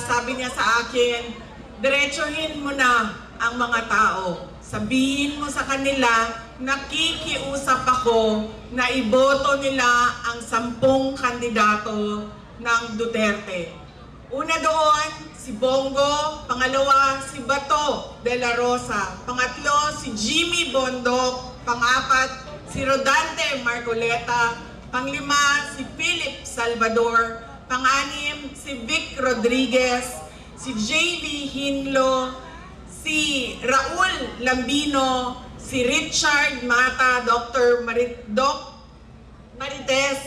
sabi niya sa akin, diretsuhin mo na ang mga tao. Sabihin mo sa kanila, nakikiusap ako na iboto nila ang 10 kandidato ng Duterte. Una doon, si Bongo. Pangalawa, si Bato de la Rosa. Pangatlo, si Jimmy Bondoc. Pangapat, si Rodante Marcoleta. Panglima, si Philip Salvador. Panganim, si Vic Rodriguez. Si J.B. Hinlo. Si Raul Lambino. Si Richard Mata, Dr. Marites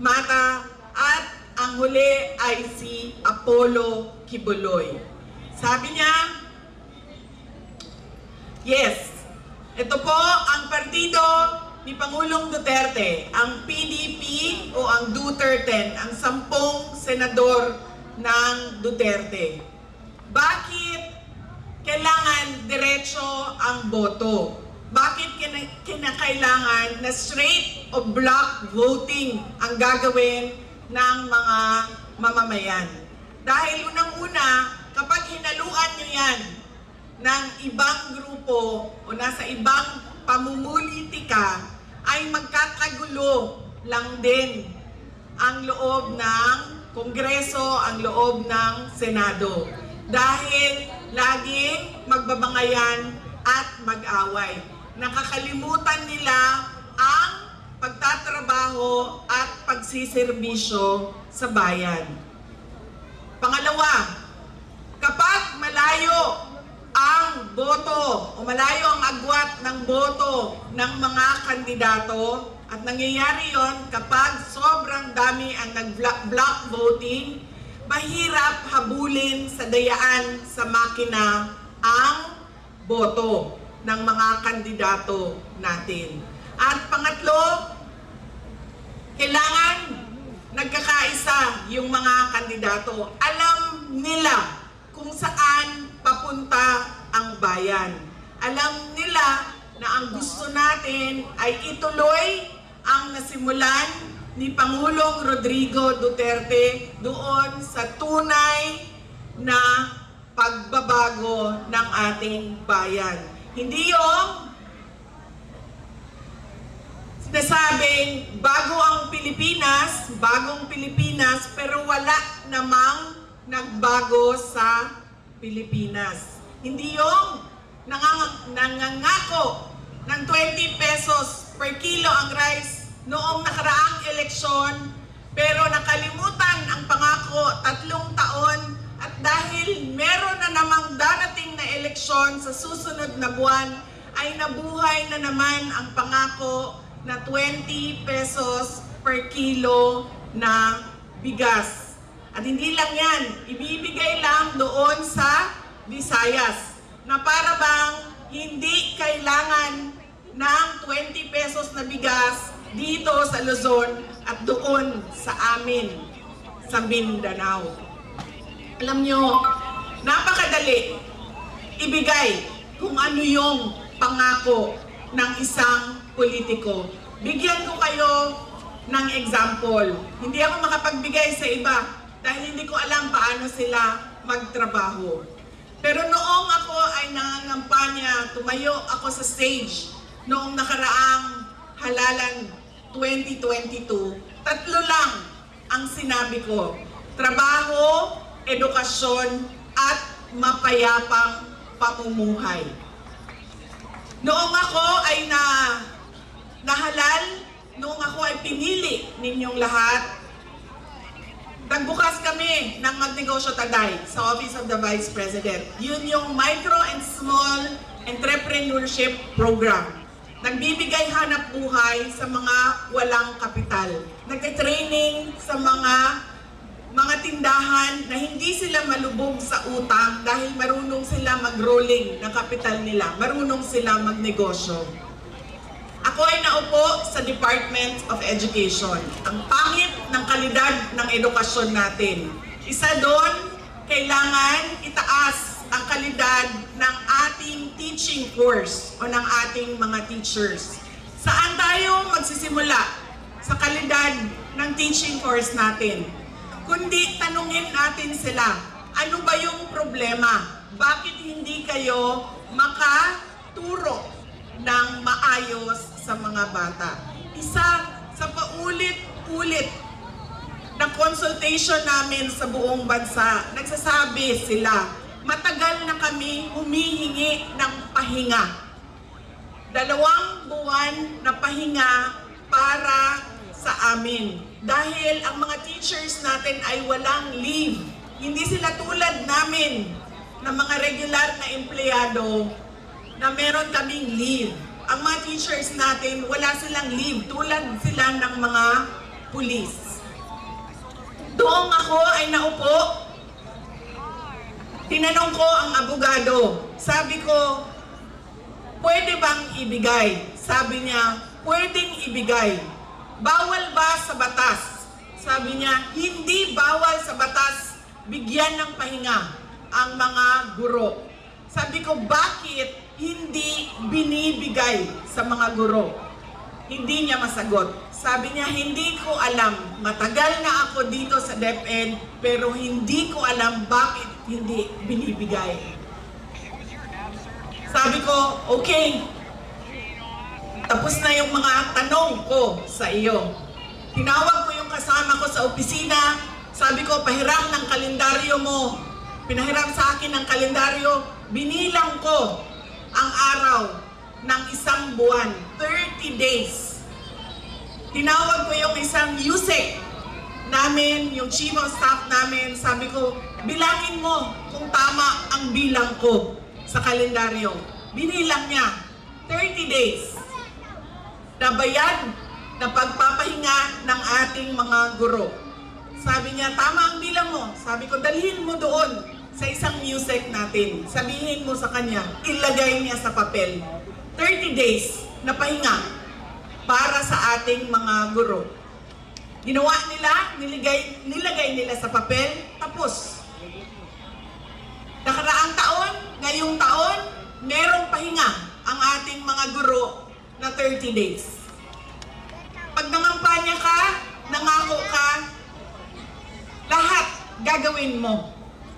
Mata, at ang huli ay si Apollo Kibuloy. Sabi niya, yes, ito po ang partido ni Pangulong Duterte, ang PDP o ang Duterte, ang 10 senador ng Duterte. Bakit kailangan diretso ang boto? Bakit kinakailangan na straight o block voting ang gagawin ng mga mamamayan? Dahil unang-una, kapag hinaluan nyo yan ng ibang grupo o nasa ibang pamumulitika, ay magkakagulo lang din ang loob ng Kongreso, ang loob ng Senado. Dahil laging magbabangayan at mag-away. Nakakalimutan nila ang pagtatrabaho at pagsiservisyo sa bayan. Pangalawa, kapag malayo ang boto o malayo ang agwat ng boto ng mga kandidato, at nangyayari yon kapag sobrang dami ang nag-block voting, mahirap habulin sa dayaan sa makina ang boto ng mga kandidato natin. At pangatlo, kailangan nagkakaisa yung mga kandidato. Alam nila kung saan papunta ang bayan. Alam nila na ang gusto natin ay ituloy ang nasimulan ni Pangulong Rodrigo Duterte doon sa tunay na pagbabago ng ating bayan. Hindi yung sinasabing bago ang Pilipinas, bagong Pilipinas, pero wala namang nagbago sa Pilipinas. Hindi yung nangangako ng 20 pesos per kilo ang rice noong nakaraang eleksyon, pero nakalimutan ang pangako 3 taon, at dahil meron na namang darating na eleksyon sa susunod na buwan, ay nabuhay na naman ang pangako na 20 pesos per kilo na bigas. At hindi lang yan, ibibigay lang doon sa Visayas, na para bang hindi kailangan ng 20 pesos na bigas dito sa Luzon at doon sa amin sa Mindanao. Alam nyo, napakadali ibigay kung ano yung pangako ng isang politiko. Bigyan ko kayo ng example. Hindi ako makapagbigay sa iba dahil hindi ko alam paano sila magtrabaho. Pero noong ako ay nangangampanya, tumayo ako sa stage noong nakaraang halalan 2022, 3 lang ang sinabi ko: trabaho, edukasyon, at mapayapang pamumuhay. Noong ako ay nahalal, noong ako ay pinili ninyong lahat, nagbukas kami ng Magnegosyo Taday sa Office of the Vice President. Yun yung Micro and Small Entrepreneurship Program. Nagbibigay hanap buhay sa mga walang kapital. Nagte-training sa mga tindahan na hindi sila malubog sa utang dahil marunong sila mag-rolling ng kapital nila. Marunong sila magnegosyo. Ako ay naupo sa Department of Education. Ang pangit ng kalidad ng edukasyon natin. Isa doon, kailangan itaas ang kalidad ng ating teaching course o ng ating mga teachers. Saan tayo magsisimula sa kalidad ng teaching course natin? Kundi tanungin natin sila, Ano ba yung problema? Bakit hindi kayo makaturo ng maayos sa mga bata? Isa sa paulit-ulit na consultation namin sa buong bansa, nagsasabi sila, matagal na kami humihingi ng pahinga. 2 buwan na pahinga para sa amin. Dahil ang mga teachers natin ay walang leave. Hindi sila tulad namin na mga regular na empleyado na meron kaming leave. Ang mga teachers natin, wala silang leave. Tulad sila ng mga pulis. Doon ako ay naupo. Tinanong ko ang abogado. Sabi ko, pwede bang ibigay? Sabi niya, pwedeng ibigay. Bawal ba sa batas? Sabi niya, hindi bawal sa batas bigyan ng pahinga ang mga guro. Sabi ko, bakit hindi binibigay sa mga guro? Hindi niya masagot. Sabi niya, hindi ko alam. Matagal na ako dito sa DepEd, pero hindi ko alam bakit hindi binibigay. Sabi ko, okay. Tapos na yung mga tanong ko sa iyo. Tinawag ko yung kasama ko sa opisina. Sabi ko, pahiram ng kalendaryo mo. Pinahiram sa akin ng kalendaryo. Binilang ko ang araw ng 1 buwan, 30 days. Tinawag ko yung isang USEC namin, yung chief of staff namin. Sabi ko, bilangin mo kung tama ang bilang ko sa kalendaryo. Binilang niya, 30 days. Nabayad na pagpapahinga ng ating mga guro. Sabi niya, tama ang bilang mo. Sabi ko, dalhin mo doon sa isang USEC natin. Sabihin mo sa kanya, ilagay niya sa papel. 30 days na pahinga para sa ating mga guro. Ginawa nila, nilagay nila sa papel, tapos. Nakaraang taon, ngayong taon, merong pahinga ang ating mga guro na 30 days. Pag nangampanya ka, nangako ka, lahat gagawin mo.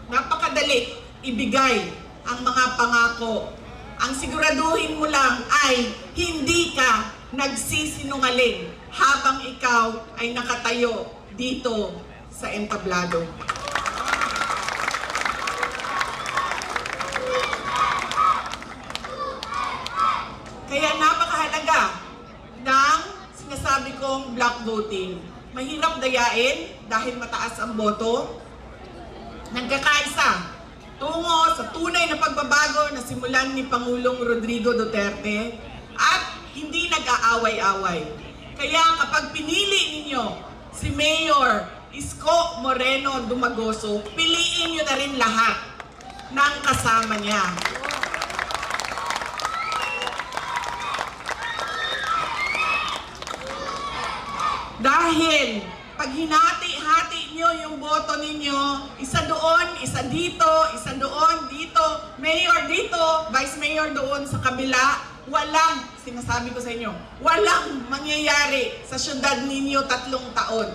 Napakadali ibigay ang mga pangako. Ang siguraduhin mo lang ay hindi ka nagsisinungaling habang ikaw ay nakatayo dito sa entablado. Kaya napakahalaga ng sinasabi kong block voting. Mahirap dayain dahil mataas ang boto. Nagkakaisa tungo sa tunay na pagbabago na simulan ni Pangulong Rodrigo Duterte at hindi nag-aaway-away. Kaya kapag pinili ninyo si Mayor Isko Moreno Dumagoso, piliin nyo na rin lahat ng kasama niya. Dahil pag hinati-hati nyo yung boto ninyo, isa doon, isa dito, isa doon, dito, mayor dito, vice mayor doon sa kabila, walang, sinasabi ko sa inyo, walang mangyayari sa syudad ninyo 3 taon.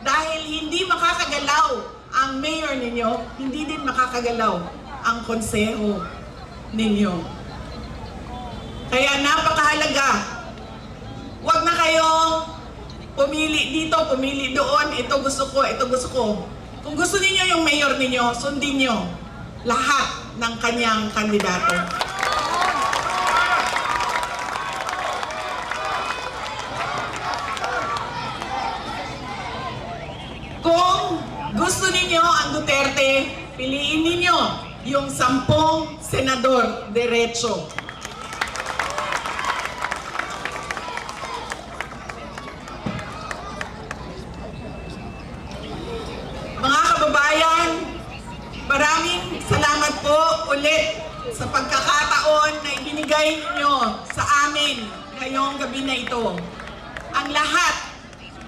Dahil hindi makakagalaw ang mayor ninyo, hindi din makakagalaw ang konseho ninyo. Kaya napakahalaga, wag na kayong pumili dito, pumili doon, ito gusto ko, ito gusto ko. Kung gusto niyo yung mayor ninyo, sundin niyo lahat ng kanyang kandidato. Kung gusto niyo ang Duterte, piliin niyo yung 10 senador derecho. Mga kababayan, maraming salamat po ulit sa pagkakataon na ibinigay niyo sa amin ngayong gabi na ito. Ang lahat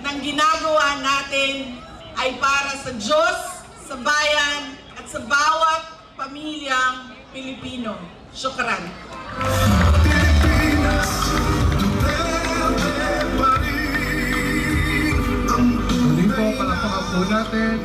ng ginagawa natin ay para sa Diyos, sa bayan, at sa bawat pamilyang Pilipino. Syukran. Muli po, palakpakan po natin